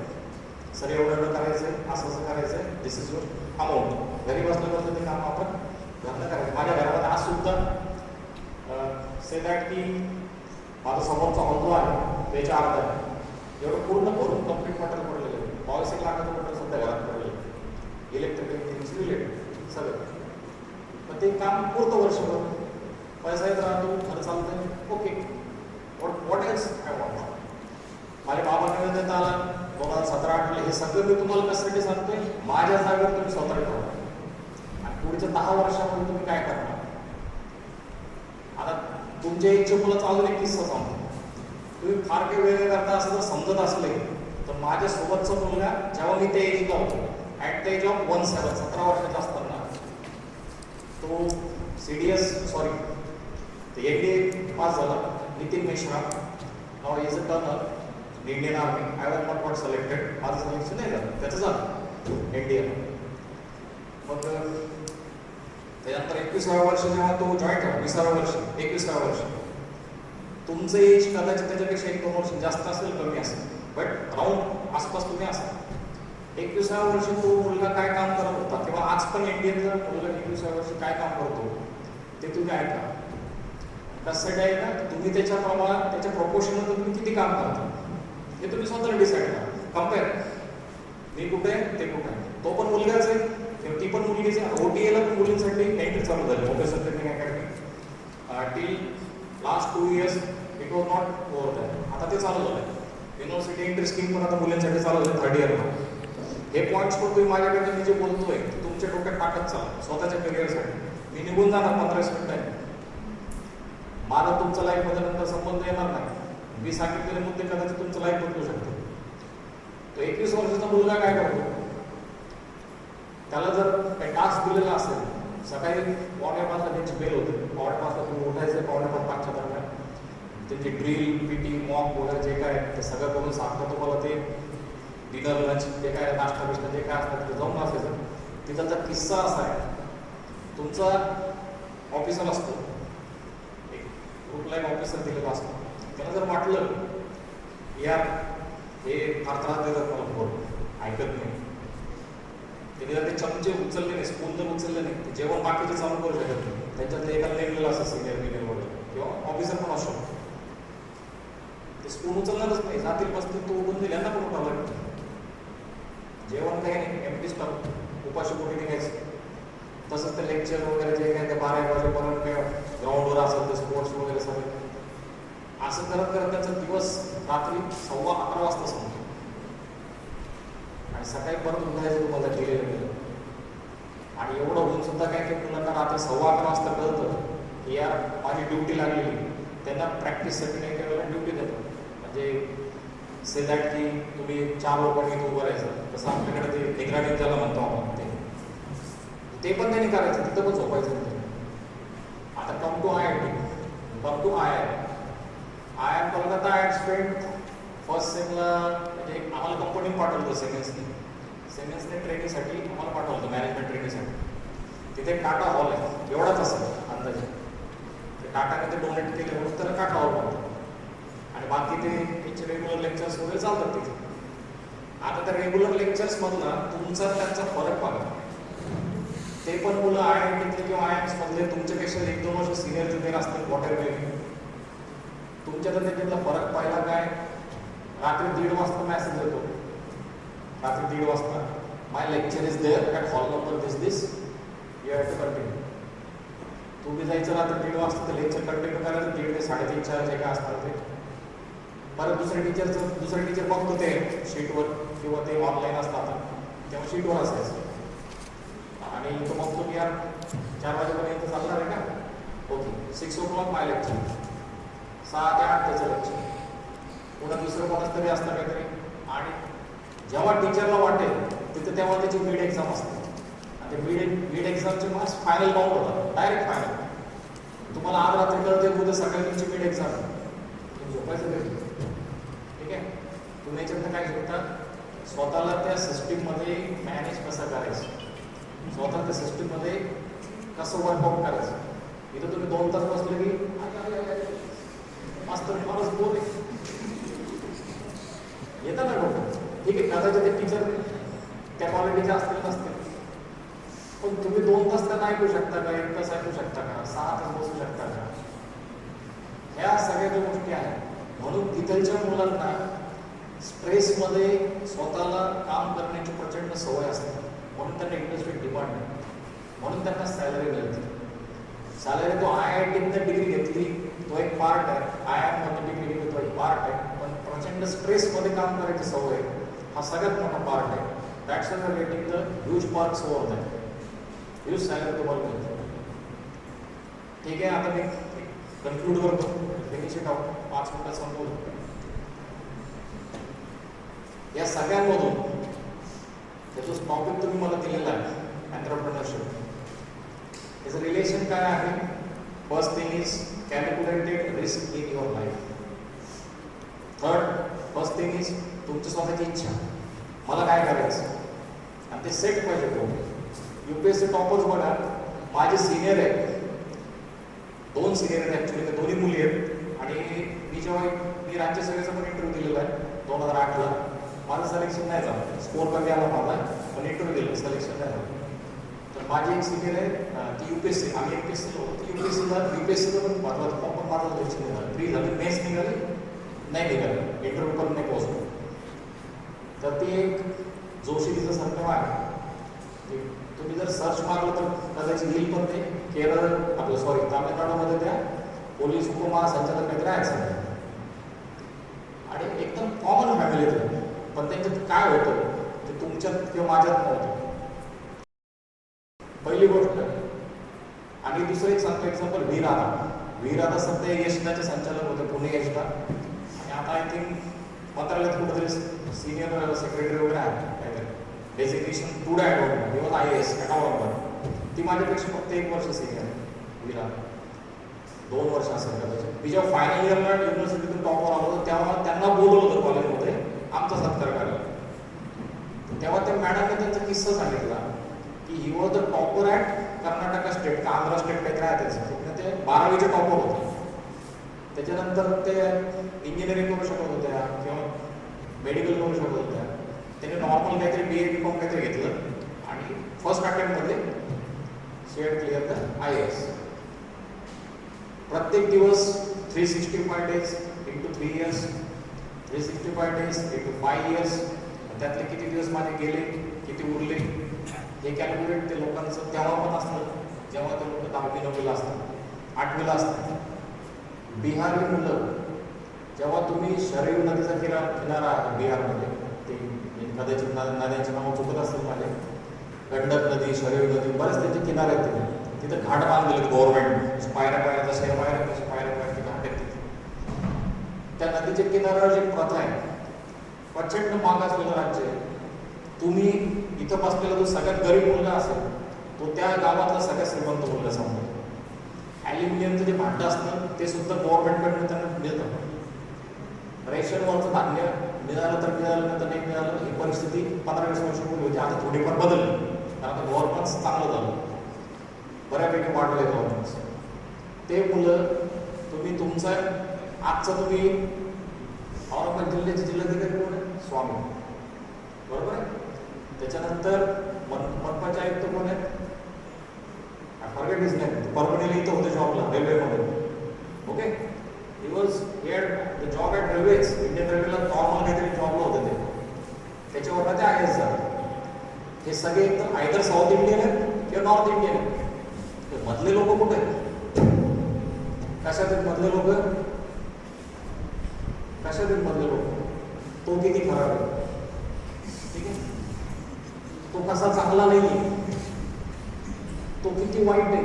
सर एवढं करायचं, असं करायचं, दिस इज युअर अमाऊंट. घरी बसलं ते काम आपण घरनं करायचं. माझ्या घरामध्ये आज सुद्धा से दॅट की माझा समोरचा हॉल जो आहे त्याच्या अर्धा आहे, एवढं पूर्ण भरून कम्प्लीट मटेरियल पडलेलं आहे. 1.5 लाखाचं मटेरियल सध्या घरात पडलेलं आहे, इलेक्ट्रिकल थिंग्स रिलेटेड सगळं. पण ते काम पुरतं वर्षभर, पैसा येत राहतो, खरं चालतंय, okay. What else I want. माझ्या बाबांना वेळ देता आला 2017-18 हे सगळं मी तुम्हाला कशासाठी सांगतोय, माझ्या जागेवर तुम्ही स्वतः ठेवा. आणि पुढच्या 10 वर्षामध्ये तुम्ही काय करणार. आता तुमच्या इच्छे मुलं चालून एक किस्सा सांगतो. तुम्ही फार काही वेगळे करता असं जर समजत असले तर माझ्या सोबतचा मुलगा जेव्हा मी त्या एजला होतो, ॲट द एज ऑफ 17 वर्षाचा असताना तो CDS MBA पास झाला. नितीन मिश्रा नाव is a turner Indian army. I was not got selected, माझं सिलेक्शन नाही झालं, त्याचं झालं इंडियन. मग त्याच्यानंतर 21व्या वर्षी जेव्हा तो जॉईन झाला, 20व्या वर्षी 21व्या वर्षी, तुमचं एज कदाचित त्याच्यापेक्षा 1-2 वर्ष जास्त असेल, कमी असेल, बट राऊंड आसपास तुम्ही असाल. 21व्या वर्षी तो मुलगा काय काम करत होता, किंवा आज पण इंडियनचा मुलगा 21व्या वर्षी काय काम करतो ते तुम्ही ऐका. कसं आहे ना, तुम्ही त्याच्या प्रमाणात त्याच्या प्रपोर्शनमध्ये तुम्ही किती काम करता हे तुम्ही स्वतःला डिसाईड करा. कम्पेअर, मी कुठे आहे ते कुठे आहे. तो पण मुलगाच आहे किंवा ती पण मुलगीच आहे. OTA ला पण मुलींसाठी एंट्री चालू झाली, professor training academy. Till last 2 years it was not over that. आता ते चालू झालं. युनिव्हर्सिटी एंट्री स्कीम पण आता मुलींसाठी चालू झाली 3rd year. हे पॉईंट्स पण तुम्ही माझ्याकडे मी जे बोलतोय तुमच्या डोक्यात टाकत चाला स्वतःच्या करिअरसाठी. मी निघून जाणार 15 मिनिट आहे, माझा तुमच्या लाईफमध्ये नंतर संबंध येणार नाही. मी सांगितलेले मुद्दे कदाचित तुमचं लाईफ बदलू शकतो. तो 21 वर्षाचा मुलगा काय करतो, त्याला जर काही टास्क दिलेला असेल, सकाळी 4:45 त्यांची बेल होते, 4:45 तुम्ही उठायचं, 4:45 दरम्यान त्यांची ड्रिल, PT, मॉक वगैरे जे काय ते सगळं करून सांगतो तुम्हाला. ते डिनर, लंच, जे काय नाश्ता बिष्टा जे काय असतात ते जाऊन असायचं. तिथलचा किस्सा असा आहे, तुमचा ऑफिसर असतो, एक ग्रुपला एक ऑफिसर दिलेला असतो. त्याला जर वाटलं यार हे फार त्रास देतात मला, फोन ऐकत नाही, त्याने जर ते चमचे उचलले नाही, स्पून जर उचलले नाही, ते जेवण बाकीचे चालू करू शकत नाही. त्यांच्यातलं एकाला नेमलेलं असं सिनियर वगैरे किंवा ऑफिसर पण असतो, ते स्पून उचलणारच नाही, जातील बसतील, तो उठून दिल, यांना पण उठावं लागतं. जेवण काही नाही, एमटीच टाकू, उपाशी पोटी निघायचं. तसंच ते लेक्चर वगैरे जे काय ते 12 वाजेपर्यंत ग्राउंडवर असेल ते स्पोर्ट्स वगैरे सगळे असं करत करत त्याचा दिवस रात्री 11:15 वाजता संपतो. आणि सकाळी परत उठायचं तुम्हाला दिलेलं गेलं. आणि एवढं होऊन सुद्धा काय की मुलांना रात्री 11:15 वाजता कळतं की यार माझी ड्युटी लागलेली. त्यांना प्रॅक्टिससाठी काही काही वेळेला ड्युटी देतात, म्हणजे से दॅट की तुम्ही 4 लोकांनी इथं उभं राहायचं. तसं आपल्याकडे ते निगराणी ज्याला म्हणतो आपण ते पण त्यांनी करायचं, तिथं पण झोपायचं. आता come to IIT, come to IIM Kolkata. I had spend first सेमला, म्हणजे आम्हाला कंपनीने पाठवलं होतं सेमेन्सने ट्रेनिंगसाठी आम्हाला पाठवलं होतं, मॅनेजमेंट ट्रेनिंगसाठी. तिथे टाटा हॉल आहे, एवढाच असेल अंदाजे. ते टाटाने ते डोनेट केले म्हणून त्याला टाटा हॉल म्हणतो. आणि बाकी ते त्यांचे रेग्युलर लेक्चर्स वगैरे चालतात तिथे. आता त्या रेग्युलर लेक्चर्समधला तुमचा त्यांचा फरक बघा. ते पण मुलं IITतले किंवा IIMs मधले तुमच्यापेक्षा 1-2 वर्ष सिनियर ज्युनियर असतील, वॉटर तुमच्या तर त्याच्यातला फरक पाहिला काय, रात्री 1:30 वाजता मॅसेज येतो रात्री 1:30 वाजता my lecture is there at hall number this you have to continue. तुम्ही जायचं रात्री 1:30 वाजता ते लेक्चर कंटिन्यू करायचं, 1:30 ते 3:30 4 जे काय असणार ते. परत दुसरे टीचर बघतो ते शीटवर किंवा ते ऑनलाईन असतात तेव्हा शीटवर असायचं आणि तो बघतो की यार 4 वाजेपर्यंत चालणार आहे का. ओके 6 o'clock माय लेक्चर, 6 ते 8 त्याचं लेक्चर. पुन्हा दुसरं कोणाच तरी असतं काहीतरी. आणि जेव्हा टीचरला वाटेल तिथं तेव्हा त्याची मिड एक्झाम असते आणि ते मिड एक्झामचे मार्क्स फायनल बाउंड होतात, डायरेक्ट फायनल. तुम्हाला आज रात्री कळते उद्या सकाळी तुमची मिड एक्झाम तुम्ही झोपायचं भेटलं. ठीक आहे, तुम्ही याच्यातनं काय शिकता, स्वतःला त्या सिस्टीममध्ये मॅनेज कसं करायचं, स्वतः त्या सिस्टीममध्ये कसं वर्कआउट करायचं. इथं तुम्ही 2 तास बसले की मास्तर माणूस बोल येतं ना डोकं. ठीक आहे, कदाचित ते टीचर त्या क्वालिटीचे असतील नसतील, पण तुम्ही 2 तास तर ऐकू शकता का, 1 तास ऐकू शकता का, 6 तास बसू शकता का. ह्या सगळ्या ज्या गोष्टी आहेत. म्हणून तिथलच्या मुलांना स्ट्रेसमध्ये स्वतःला काम करण्याची प्रचंड सवय असते, म्हणून त्यांना इंडस्ट्रीत डिमांड आहे, म्हणून त्यांना सॅलरी मिळते. सॅलरी तो IIT-तनं डिग्री घेतली तो एक पार्ट आहे, IIM-मधून डिग्री घेतली तो एक पार्ट आहे, पण प्रचंड स्ट्रेसमध्ये काम करायची सवय हा सगळ्यात मोठा पार्ट आहे. That's why we are getting the huge marks over that, huge salary तुम्हाला मिळते. ठीक आहे, आता मी कन्क्लूड करतो, फिनिश इट आउट, 5 मिनिटात संपवतो. या सगळ्यांमधून त्याचं टॉपिक तुम्ही मला दिलेला आहे एंटरप्रेन्योरशिप. त्याचं रिलेशन काय आहे. First thing is calculated risk in your life. First thing is तुमची स्वतःची इच्छा, मला काय करायचं आणि ते सेट पाहिजे. UPSC टॉपर्स बघा, माझे सिनियर आहेत, 2 सिनियर आहेत ॲक्च्युली, ते दोन्ही मुली आहेत. आणि मी राज्यसभेचा पण इंटरव्ह्यू दिलेला आहे 2008ला. माझं सिलेक्शन नाही झालं, स्कोर कमी आला माझा, पण इंटरव्ह्यू दिलं, सिलेक्शन नाही झालं. तर माझी एक सिनियर आहे ती UPSC, आम्ही MPSC होतो, ती UPSCला पण महत्वाचं फॉर्म, पण माझं सिलेक्शन नाही झालं. फ्री झालं, मेस निघाली नाही निघालं, इंटरव्ह्यू पण नाही पोहोचलो. तर ती एक जोशी तिचं सरकार आहे. तुम्ही जर सर्च मारलं तर कदाचित येईल, पण ते केरळ आपलं तामिळनाडूमध्ये त्या पोलीस उपमहासंचालक काहीतरी आहेत सध्या. आणि एकदम कॉमन फॅमिलीत, पण त्यांच्यात काय होतं ते तुमच्यात किंवा माझ्यात नव्हतं. पहिली गोष्ट. आणि दुसरं एक सांगतो एक्झाम्पल, व्ही राधा सध्या यशदाचे संचालक होते, पुणे यशदा. आणि आता आय थिंक मंत्रालयात कुठेतरी सिनियर सेक्रेटरी वगैरे आहेत काहीतरी, designation today I don't know, even IAS accountant. ती माझ्यापेक्षा फक्त 1 वर्ष सिनियर आहे विरा, 2 वर्ष असेल कदाचित. मी जेव्हा फायनल इयरला युनिव्हर्सिटीतून टॉपवर आलो होतो तेव्हा त्यांना बोलवलं होतं कॉलेजमध्ये आमचा सत्कार करायला. तेव्हा त्या मॅडमने त्यांचा किस्सा सांगितला की he was the topper at Karnataka state का आंध्र स्टेट काहीतरी आहे त्याचं. ते 12वीचे टॉपर होते. त्याच्यानंतर ते इंजिनिअरिंग करू शकत होत्या किंवा मेडिकल करू शकत होत्या. त्यांनी नॉर्मल काहीतरी BA BCom काहीतरी घेतलं आणि फर्स्ट अटेम्प्टमध्ये she had clear the IAS. प्रत्येक दिवस 365 days into 3 years, 365 days into 5 years. त्यातले किती दिवस माझे गेले, किती उरले, हे कॅल्क्युलेट ते लोकांचं तेव्हा पण असतं जेव्हा ते लोक 10वी 9वीला असतात, 8वीला असतात. बिहारी मुलं, जेव्हा तुम्ही शरयू नदीचा किनारा आहे बिहारमध्ये, ते कदाचित नद्यांचे नाव चुकत असतील माझे, गंडक नदी, शरयू नदी, बरेच त्यांचे किनारे आहेत. तिथं घाट बांधलेले गव्हर्नमेंट, पायऱ्या जशा पायऱ्या तशा पायऱ्या घाट आहेत तिथे. त्या नदीच्या किनाऱ्यावर जी प्रथा आहे, प्रचंड मागासलेलं राज्य आहे. तुम्ही इथं बसलेला जो सगळ्यात गरीब मुलगा असेल तो त्या गावातला सगळ्यात श्रीमंत मुलगा समजा. ॲल्युमिनियमचं जे भांडं असतं ते सुद्धा गव्हर्नमेंटकडनं त्यांना मिळतं. रेशनवरचं धान्य मिळालं तर मिळालं, नाही तर नाही मिळालं. ही परिस्थिती 15-20 वर्षापूर्वी होती. आता थोडीफार बदलली, कारण आता गव्हर्नमेंट चांगलं झालं, बऱ्यापैकी वाढले गव्हर्नमेंट. ते मुलं तुम्ही तुमचं आजचं तुम्ही औरंगाबाद जिल्ह्याचे जिल्हाधिकारी कोण आहे? स्वामी, बरोबर आहे. त्याच्यानंतर मनपाचे आयुक्त कोण आहेत? Forget is name. परभणीला इथं होते जॉबला रेल्वेमध्ये. Okay, he was here the job at railways, Indian रेल्वेला नॉर्मल काहीतरी जॉबला होते ते. त्याच्यावर ते आय एस जातात. हे सगळे एकदम आयदर साऊथ इंडियन आहेत किंवा नॉर्थ इंडियन आहेत. मधले लोक कुठे आहेत? कशात आहेत मधले लोक? कशात आहेत मधले लोक? तो किती खराब आहे, ठीक आहे, तो कसा चांगला नाही, तो किती वाईट आहे,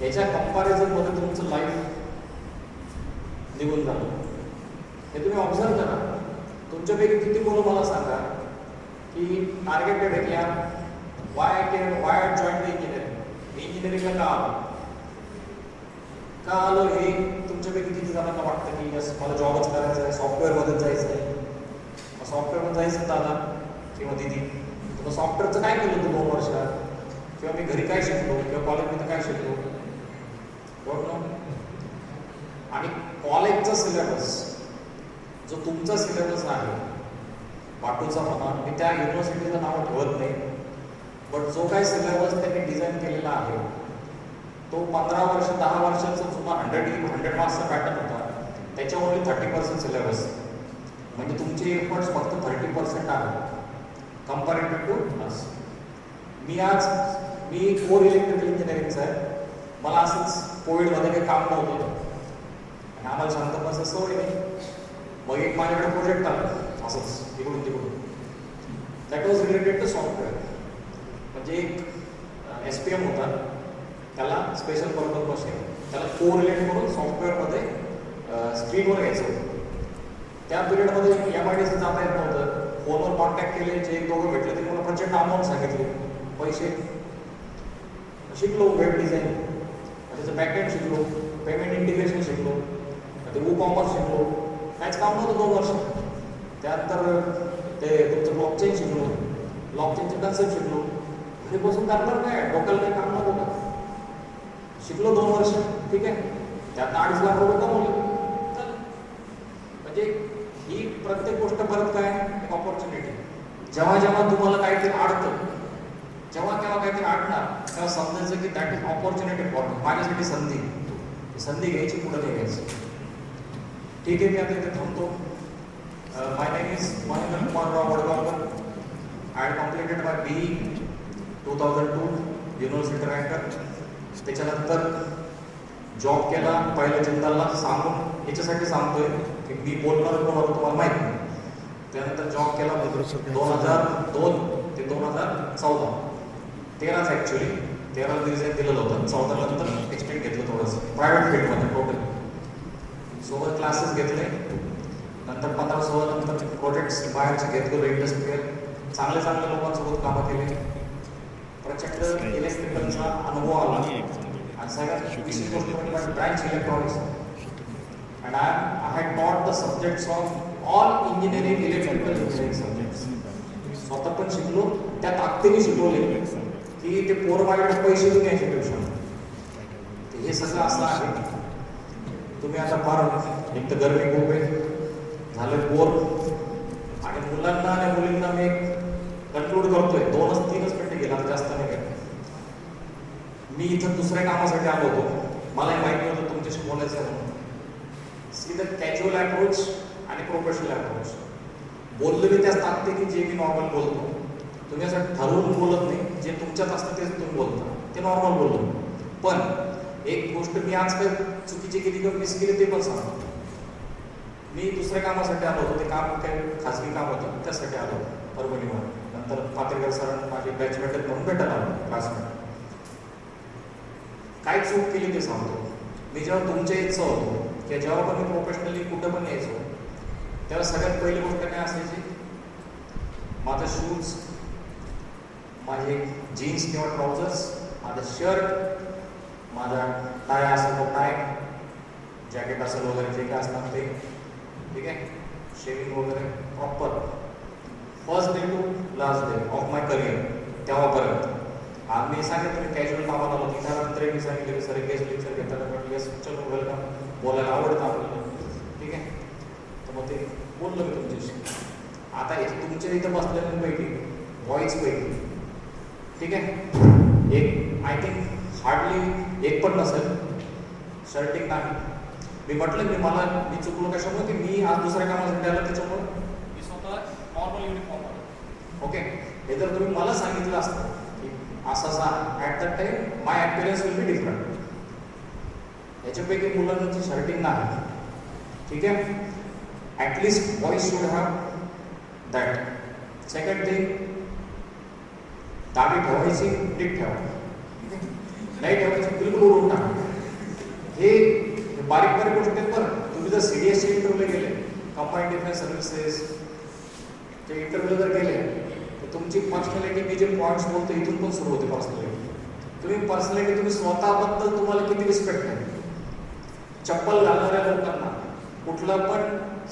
याच्या कंपॅरिझन मध्ये तुमचं लाईफ निघून जातं. हे तुम्ही ऑब्झर्व करा. तुमच्यापैकी किती मुलं मला सांगा की टार्गेटेड आहे की यार वाय आय जॉईन द इंजिनिअरिंगला का आलं हे तुमच्यापैकी किती जणांना वाटतं की यस मला जॉबच करायचा आहे, सॉफ्टवेअरमध्येच जायचं आहे. मग सॉफ्टवेअरमध्ये जायचं दादा किंवा दिदी, मग सॉफ्टवेअरचं काय केलं तू 2 वर्षात, किंवा मी घरी काय शिकलो किंवा कॉलेजमध्ये काय शिकलो, बरोबर. आणि कॉलेजचा सिलेबस जो तुमचा सिलेबस आहे पाटूचा म्हणा, मी त्या युनिव्हर्सिटीचं नाव ठेवत नाही, बट जो काही सिलेबस त्यांनी डिझाईन केलेला आहे तो 15 वर्ष 10 वर्षाचा जुना 100 मार्क्सचा पॅटर्न होता. त्याच्या ओनली 30% सिलेबस, म्हणजे तुमचे एफर्ट्स फक्त 30% आहे कंपॅरेटिव्ह टू अस. मी कोर इलेक्ट्रिकल इंजिनिअरिंगचा आहे. मला असंच कोविडमध्ये काही काम नव्हतं आणि आम्हाला शांत बस सवय नाही. मग एक माझ्याकडे प्रोजेक्ट आला असंच इकडून तिकडून, that was related to software. म्हणजे एक SPM होता, त्याला स्पेशल पर्पज मशीन, त्याला कोरिलेट करून सॉफ्टवेअरमध्ये स्क्रीनवर घ्यायचं होतं. त्या पिरियडमध्ये MIDC जाता येत नव्हतं. फोनवर कॉन्टॅक्ट केले, जे एक दोघं भेटले तरी मला प्रचंड अमाऊंट सांगितले, पैसे. शिकलो वेब डिझाईन, त्याचं बॅकएंड शिकलो, पेमेंट इंटिग्रेशन शिकलो, ते WooCommerce शिकलो. काहीच काम नव्हतं 2 वर्ष. त्यानंतर ते तुमचं ब्लॉकचेन शिकलो, ब्लॉकचेनचे कन्सेप्ट शिकलो. घरी बसून करणार काय, डोक्याला काही काम नव्हतं. शिकलो 2 वर्ष, ठीक आहे. त्यात 2.5 लाख रुपये कमवले. म्हणजे ही प्रत्येक गोष्ट परत काय एक ऑपॉर्च्युनिटी. जेव्हा जेव्हा तुम्हाला काहीतरी अडतं, जेव्हा केव्हा काहीतरी अडणार, तेव्हा समजायचं की that is opportunity for me. माझ्यासाठी संधी घ्यायची, पुढे नाही घ्यायची. ठीक आहे, मी आता इथे थांबतो. My name is Mahendra Kumar Rao Wadgaonkar. I had completed my BE 2002 university ranker. त्याच्यानंतर जॉब केला पहिल्या जिंदालला. सांगून याच्यासाठी सांगतोय की मी बोलणार कोणाला तुम्हाला माहिती नाही. त्यानंतर जॉब केला 2002 ते 2014, 13च ॲक्च्युली. 13ला रिझाईन दिलेलं होतं, 14 नंतर एक्सटेंड घेतलं थोडंसं प्रायव्हेट फील्डमध्ये टोटल. सोबत क्लासेस घेतले. नंतर 15-16 नंतर प्रोजेक्ट्स बाहेरचे घेत गेलो, इंडस्ट्रियल. चांगल्या लोकांसोबत कामं केली. प्रचंड इलेक्ट्रिकलचा अनुभव आला. आणि सगळ्यात विशेष गोष्ट म्हणजे branch electronics. And I had taught the subjects of all engineering electrical engineering subjects. स्वतः पण शिकलो, त्या ताकदीने शिकवले की ते पोरं माझ्याकडे पैसे देऊन यायचे ट्युशन. हे सगळं असं आहे. तुम्ही आता फार एक तर गरमी खूप आहे, झालं बोर. आणि मुलांना आणि मुलींना मी कन्क्लूड करतोय, 2-3 मिनिटं गेला, जास्त नाही गेला. मी इथं दुसऱ्या कामासाठी आलो होतो. मला माहिती नव्हतं तुमच्याशी बोलायचं म्हणून. सी द कॅज्युअल अप्रोच आणि प्रोफेशनल अप्रोच. बोललो मी त्याच टाकते की जे मी नॉर्मल बोलतो. तुम्ही असं ठरवून बोलत नाही, जे तुमच्यात असतं तेच तुम्ही बोलता, ते नॉर्मल बोलतो. पण एक गोष्ट मी आज काय चुकीची केली किंवा मिस केली ते पण सांगतो. मी दुसऱ्या कामासाठी आलो होतो. ते काम काही खाजगी काम होतं, त्यासाठी आलो होतो परभणीवर. नंतर पात्रेकर सरांना माझे बॅचमेट म्हणून भेटायला आलो, क्लासमेट. काय चूक केली ते सांगतो. मी जेव्हा तुमच्या इच्छा होतो किंवा जेव्हा पण मी प्रोफेशनली कुठं पण यायचो, तेव्हा सगळ्यात पहिली गोष्ट काय असायची, माझा शूज, माझे जीन्स किंवा ट्राउझर्स, माझं शर्ट, माझा टाय असेल तो टाय, जॅकेट असेल वगैरे जे काय असणार ते, ठीक आहे, शेविंग वगैरे proper. First day to last day of my career तेव्हापर्यंत. आम्ही सांगितलं मी कॅज्युअल कामाला आलो. त्यानंतर मी सांगितलं की सर गेस्ट लेक्चर घेताना म्हटलं येस चलो वेलकम, बोलायला आवडतं आपल्याला, ठीक आहे. तर मग ते बोललो मी तुमच्याशी. आता तुमच्या इथं बसलेल्यांपैकी बॉईजपैकी, ठीक आहे, एक आय थिंक हार्डली एक पण नसेल शर्टिंग नाही. मी म्हटलं मी चुकलो कशामुळे की मी आज दुसऱ्या कामासाठी आलो, त्याच्यामुळे मी स्वतः नॉर्मल प्रॉपरली युनिफॉर्म आहे. ओके, हे जर तुम्ही मला सांगितलं असतं की असं at that time my appearance will be different. याच्यापैकी मुलांची शर्टिंग नाही, ठीक आहे. At least boys should have that. Second thing, दाढी ठेवायची नीट ठेवा, नाही ठेवायची बिलकुल उडवून टाका. हे बारीक बारीक गोष्टी आहेत. बरं, तुम्ही जर CDSC इंटरव्ह्यूला गेले, कंबाईंड डिफेन्स सर्व्हिसेस चे इंटरव्ह्यू जर गेले, तर तुमची पर्सनॅलिटी, मी जे पॉईंट्स बोलतो इथून पण सुरू होते. पर्सनॅलिटी तुम्ही स्वतःबद्दल तुम्हाला किती रिस्पेक्ट आहे. चप्पल घालणाऱ्या लोकांना, कुठला पण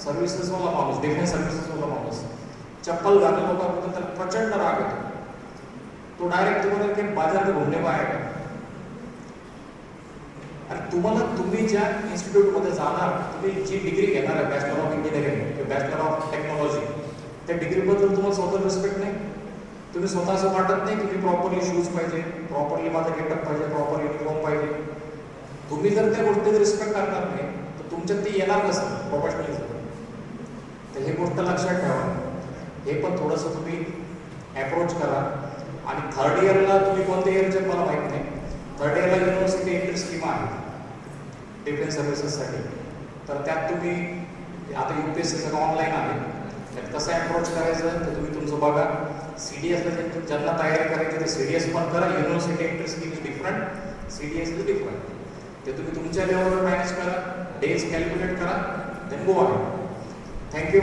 सर्व्हिसेसवाला माणूस, डिफेन्स सर्व्हिसेसवाला माणूस चप्पल घालणाऱ्या लोकांबद्दल त्याला प्रचंड राग येतो. तो डायरेक्ट तुम्हाला की बाजार में घूमने पाएगा. आणि तुम्हाला, तुम्ही ज्या इन्स्टिट्यूटमध्ये जाणार, तुम्ही जी डिग्री घेणार आहे, बॅचलर ऑफ इंजिनिअरिंग किंवा बॅचलर ऑफ टेक्नॉलॉजी, त्या डिग्रीबद्दल तुम्हाला स्वतः रिस्पेक्ट नाही. तुम्ही स्वतः असं वाटत नाही की मी प्रॉपरली शूज पाहिजे, प्रॉपरली माझा गेटअप पाहिजे, प्रॉपर युनिफॉर्म पाहिजे. तुम्ही जर त्या गोष्टीचं रिस्पेक्ट करणार नाही तर तुमच्यात ते येणार कसं प्रोफेशनलिझम. तर ही गोष्ट लक्षात ठेवा. हे पण थोडंसं तुम्ही अप्रोच करा. आणि थर्ड इयरला तुम्ही कोणत्या इयरचे मला माहीत नाही, थर्ड इयरला युनिव्हर्सिटी एंट्री स्कीम आहे डिफेन्स सर्व्हिसेससाठी. तर त्यात तुम्ही आता UPSC सगळं ऑनलाईन आहे, त्यात कसं अप्रोच करायचं ते तुम्ही तुमचं बघा. CDSला ज्यांना तयारी करायची ते CDS पण करा. University entry scheme is different, CDS is different. ते तुम्ही तुमच्या लेवलवर मॅनेज करा, डेज कॅल्क्युलेट करा, देन गो आहे. थँक्यू.